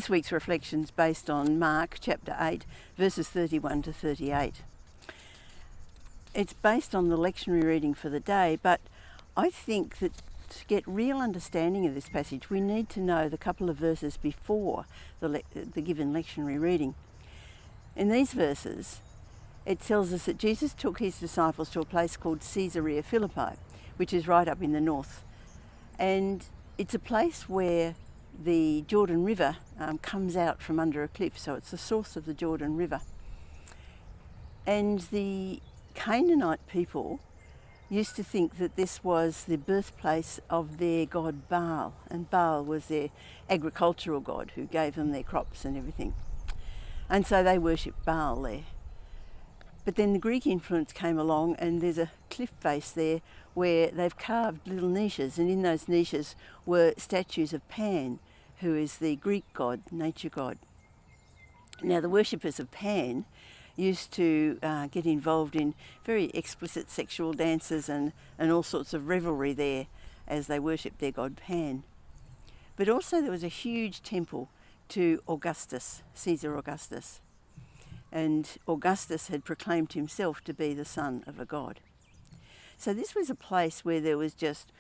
this week's reflection's based on Mark chapter 8, verses 31 to 38. It's based on the lectionary reading for the day, but I think that to get real understanding of this passage, we need to know the couple of verses before the given lectionary reading. In these verses, it tells us that Jesus took his disciples to a place called Caesarea Philippi, which is right up in the north. And it's a place where the Jordan River comes out from under a cliff, so it's the source of the Jordan River. And the Canaanite people used to think that this was the birthplace of their god Baal, and Baal was their agricultural god who gave them their crops and everything. And so they worshipped Baal there. But then the Greek influence came along, and there's a cliff face there where they've carved little niches, and in those niches were statues of Pan, who is the Greek god, nature god. Now the worshippers of Pan used to get involved in very explicit sexual dances and all sorts of revelry there as they worshipped their god Pan. But also there was a huge temple to Augustus, Caesar Augustus. And Augustus had proclaimed himself to be the son of a god. So this was a place where there was just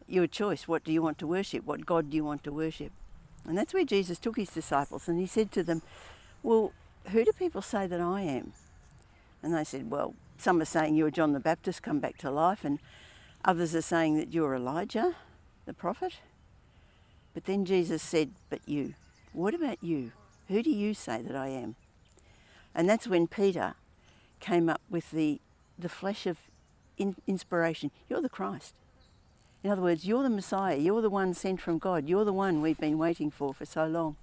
your choice. What do you want to worship? What god do you want to worship? And that's where Jesus took his disciples, and he said to them, well, who do people say that I am? And they said, well, some are saying you're John the Baptist come back to life, and others are saying that you're Elijah, the prophet. But then Jesus said, but you, what about you? Who do you say that I am? And that's when Peter came up with the flash of inspiration. You're the Christ. In other words, you're the Messiah. You're the one sent from God. You're the one we've been waiting for so long.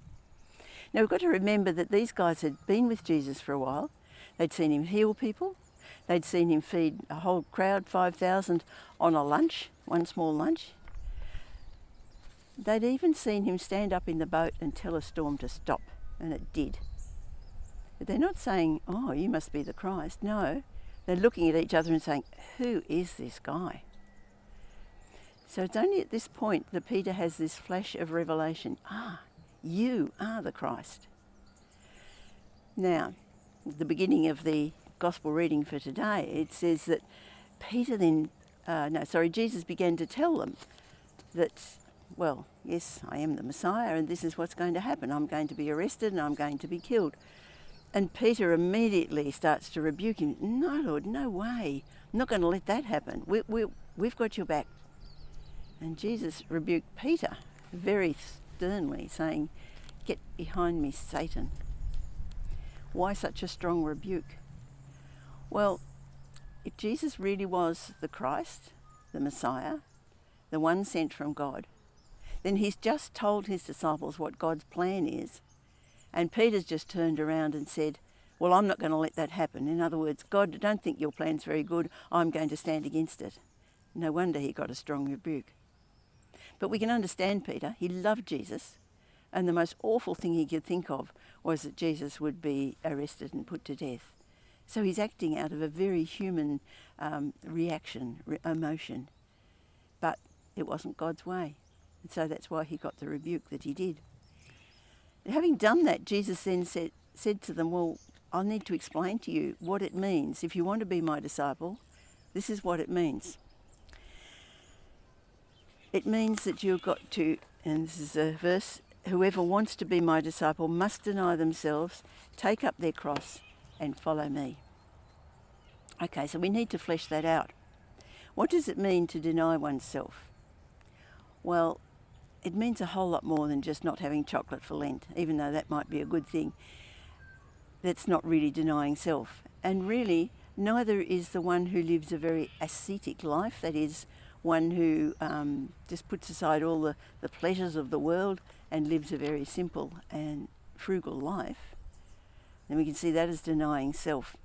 Now we've got to remember that these guys had been with Jesus for a while. They'd seen him heal people. They'd seen him feed a whole crowd, 5,000, on a lunch, one small lunch. They'd even seen him stand up in the boat and tell a storm to stop, and it did. But they're not saying, oh, you must be the Christ. No, they're looking at each other and saying, who is this guy? So it's only at this point that Peter has this flash of revelation. You are the Christ. Now, at the beginning of the gospel reading for today, it says that Jesus began to tell them that, well, yes, I am the Messiah, and this is what's going to happen. I'm going to be arrested and I'm going to be killed. And Peter immediately starts to rebuke him. No, Lord, no way. I'm not going to let that happen. We've got your back. And Jesus rebuked Peter very sternly, saying, get behind me, Satan. Why such a strong rebuke? Well, if Jesus really was the Christ, the Messiah, the one sent from God, then he's just told his disciples what God's plan is. And Peter's just turned around and said, well, I'm not going to let that happen. In other words, God, I don't think your plan's very good. I'm going to stand against it. No wonder he got a strong rebuke. But we can understand Peter. He loved Jesus. And the most awful thing he could think of was that Jesus would be arrested and put to death. So he's acting out of a very human reaction, emotion. But it wasn't God's way. And so that's why he got the rebuke that he did. And having done that, Jesus then said to them, well, I need to explain to you what it means. If you want to be my disciple, this is what it means. It means that you've got to, and this is a verse, whoever wants to be my disciple must deny themselves, take up their cross and follow me. Okay, so we need to flesh that out. What does it mean to deny oneself? Well, it means a whole lot more than just not having chocolate for Lent, even though that might be a good thing. That's not really denying self. And really, neither is the one who lives a very ascetic life, that is, one who just puts aside all the pleasures of the world and lives a very simple and frugal life. Then we can see that as denying self.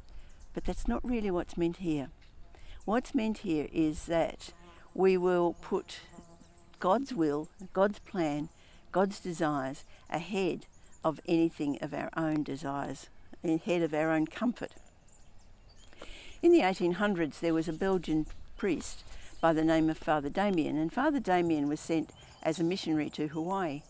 But that's not really what's meant here. What's meant here is that we will put God's will, God's plan, God's desires ahead of anything of our own desires, ahead of our own comfort. In the 1800s, there was a Belgian priest by the name of Father Damien, and Father Damien was sent as a missionary to Hawaii.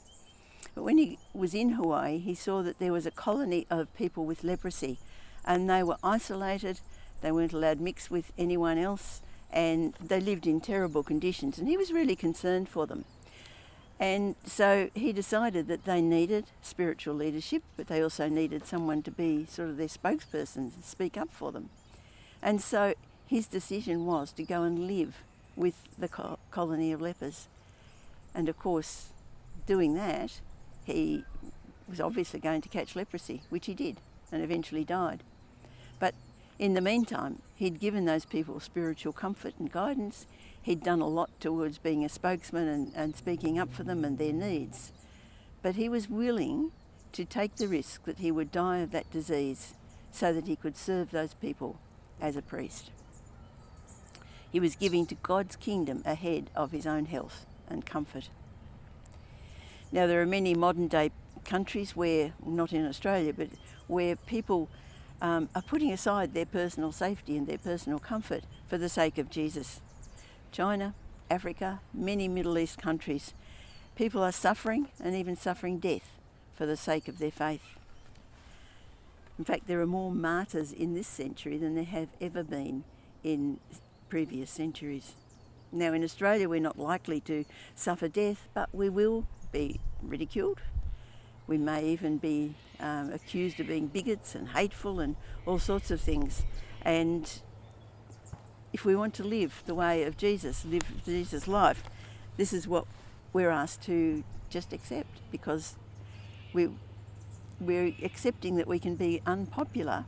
But when he was in Hawaii, he saw that there was a colony of people with leprosy, and they were isolated. They weren't allowed to mix with anyone else, and they lived in terrible conditions, and he was really concerned for them. And so he decided that they needed spiritual leadership, but they also needed someone to be sort of their spokesperson and speak up for them. And so his decision was to go and live with the colony of lepers. And of course, doing that, he was obviously going to catch leprosy, which he did, and eventually died. But in the meantime, he'd given those people spiritual comfort and guidance. He'd done a lot towards being a spokesman and speaking up for them and their needs. But he was willing to take the risk that he would die of that disease so that he could serve those people as a priest. He was giving to God's kingdom ahead of his own health and comfort. Now, there are many modern day countries where, not in Australia, but where people are putting aside their personal safety and their personal comfort for the sake of Jesus. China, Africa, many Middle East countries, people are suffering and even suffering death for the sake of their faith. In fact, there are more martyrs in this century than there have ever been in previous centuries. Now, in Australia, we're not likely to suffer death, but we will be ridiculed. We may even be accused of being bigots and hateful and all sorts of things. And if we want to live the way of Jesus, live Jesus' life, this is what we're asked to just accept, because we're accepting that we can be unpopular,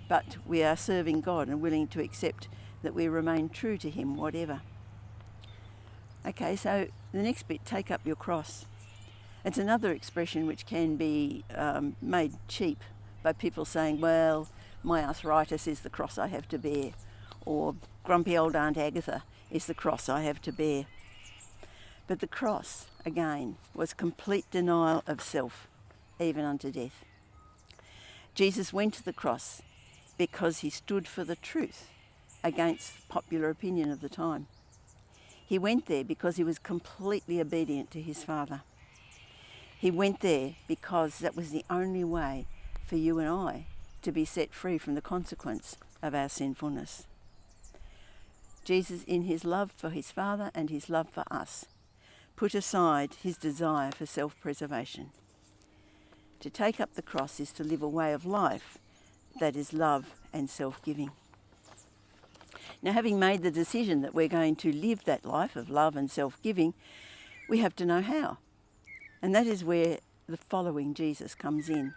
but we are serving God and willing to accept that we remain true to him, whatever. Okay, so the next bit, take up your cross. It's another expression which can be made cheap by people saying, well, my arthritis is the cross I have to bear, or grumpy old Aunt Agatha is the cross I have to bear. But the cross, again, was complete denial of self, even unto death. Jesus went to the cross because he stood for the truth against popular opinion of the time. He went there because he was completely obedient to his Father. He went there because that was the only way for you and I to be set free from the consequence of our sinfulness. Jesus, in his love for his Father and his love for us, put aside his desire for self-preservation. To take up the cross is to live a way of life that is love and self-giving. Now, having made the decision that we're going to live that life of love and self-giving, we have to know how. And that is where the following Jesus comes in.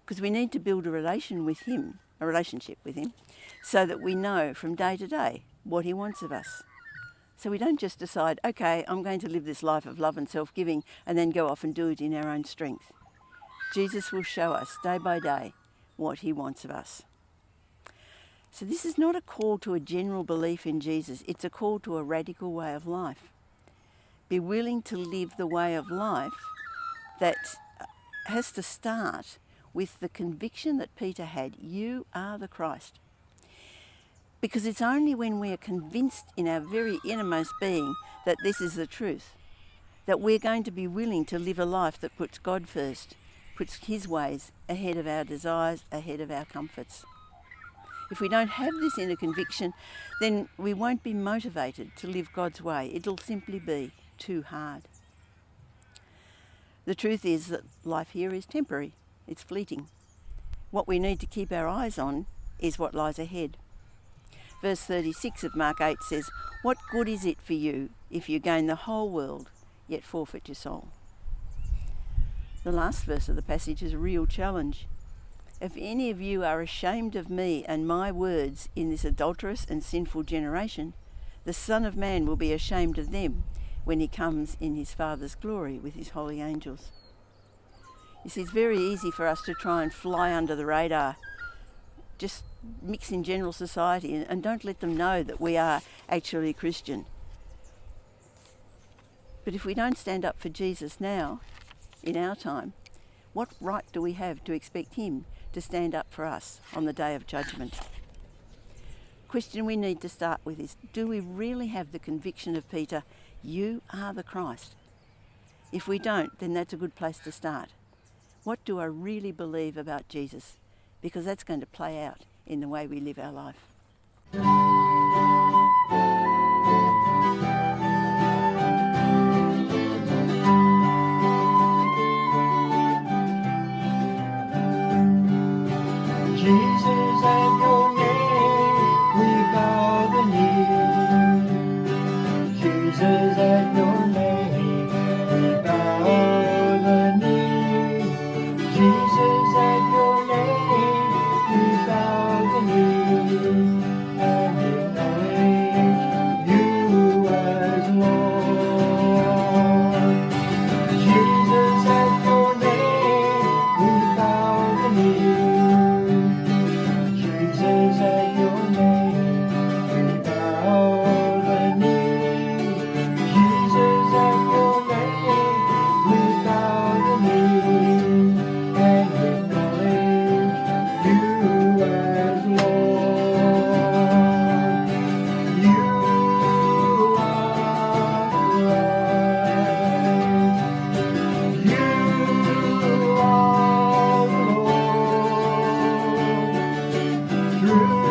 Because we need to build a relationship with him, so that we know from day to day what he wants of us. So we don't just decide, okay, I'm going to live this life of love and self-giving, and then go off and do it in our own strength. Jesus will show us day by day what he wants of us. So this is not a call to a general belief in Jesus, it's a call to a radical way of life. Be willing to live the way of life that has to start with the conviction that Peter had, you are the Christ. Because it's only when we are convinced in our very innermost being that this is the truth, that we're going to be willing to live a life that puts God first, puts his ways ahead of our desires, ahead of our comforts. If we don't have this inner conviction, then we won't be motivated to live God's way. It'll simply be too hard. The truth is that life here is temporary. It's fleeting. What we need to keep our eyes on is what lies ahead. Verse 36 of Mark 8 says, "What good is it for you if you gain the whole world, yet forfeit your soul?" The last verse of the passage is a real challenge. If any of you are ashamed of me and my words in this adulterous and sinful generation, the Son of Man will be ashamed of them when he comes in his Father's glory with his holy angels. You see, it's very easy for us to try and fly under the radar, just mix in general society and don't let them know that we are actually Christian. But if we don't stand up for Jesus now, in our time, what right do we have to expect him to stand up for us on the day of judgment? Question we need to start with is, do we really have the conviction of Peter, you are the Christ? If we don't, then that's a good place to start. What do I really believe about Jesus? Because that's going to play out in the way we live our life. Jesus, at your name we bow the knee. Jesus, at your name we bow the knee. Jesus, at your name we bow the knee and acknowledge you as Lord. Jesus, at your name we bow the knee. Jesus, at your name we bow the knee. Jesus, at your name we bow the knee and acknowledge you as Lord. You are right. You are the Lord. Through